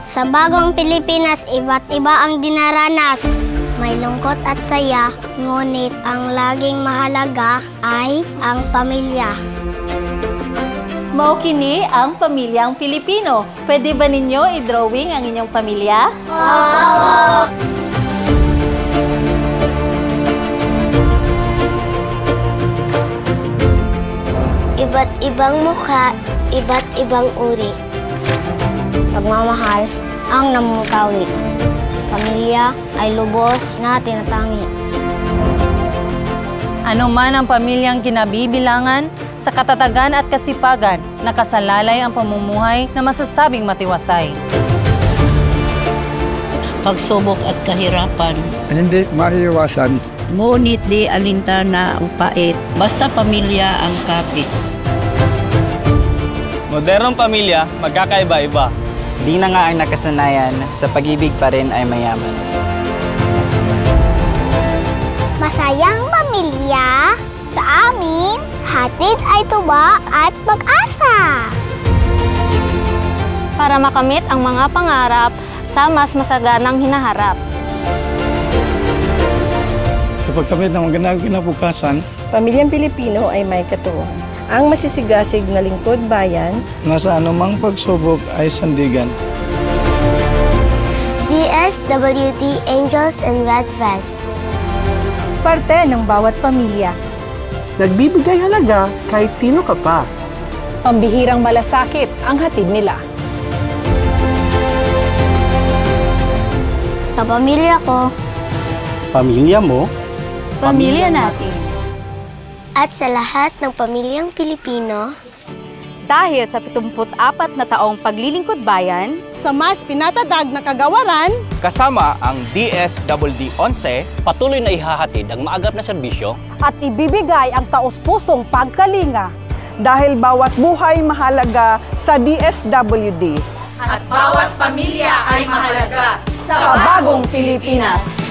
Sa bagong Pilipinas, iba't iba ang dinaranas. May lungkot at saya, ngunit ang laging mahalaga ay ang pamilya. Mao kini ang pamilyang Pilipino. Pwede ba ninyo i-drawing ang inyong pamilya? Oo! Iba't ibang mukha, iba't ibang uri. Pagmamahal ang namumutawi. Pamilya ay lubos na tinatangi. Ano man ang pamilyang kinabibilangan, sa katatagan at kasipagan, nakasalalay ang pamumuhay na masasabing matiwasay. Pagsubok at kahirapan. Hindi maiiwasan. Ngunit di alintana ang pait, basta pamilya ang kapit. Modernong pamilya, magkakaiba-iba. Di na nga ang nakasanayan, sa pag-ibig pa rin ay mayaman. Masayang pamilya, sa amin, hatid ay tuwa at pag-asa. Para makamit ang mga pangarap sa mas masaganang hinaharap. Sa pagkamit ng magandang kinabukasan, Pamilyang Pilipino ay may katuwang. Ang masisigasig na lingkod bayan, nasa anumang pagsubok ay sandigan. DSWD Angels in Red Vest. parte ng bawat pamilya. Nagbibigay halaga kahit sino ka pa. Pambihirang malasakit ang hatid nila. Sa pamilya ko, Pamilya mo, Pamilya natin. at sa lahat ng pamilyang Pilipino, Dahil sa 74 na taong paglilingkod bayan, Sa mas pinatadag na kagawaran, Kasama ang DSWD-11, patuloy na ihahatid ang maagap na serbisyo at ibibigay ang taos-pusong pagkalinga. Dahil bawat buhay mahalaga sa DSWD. At bawat pamilya ay mahalaga Sa bagong Pilipinas.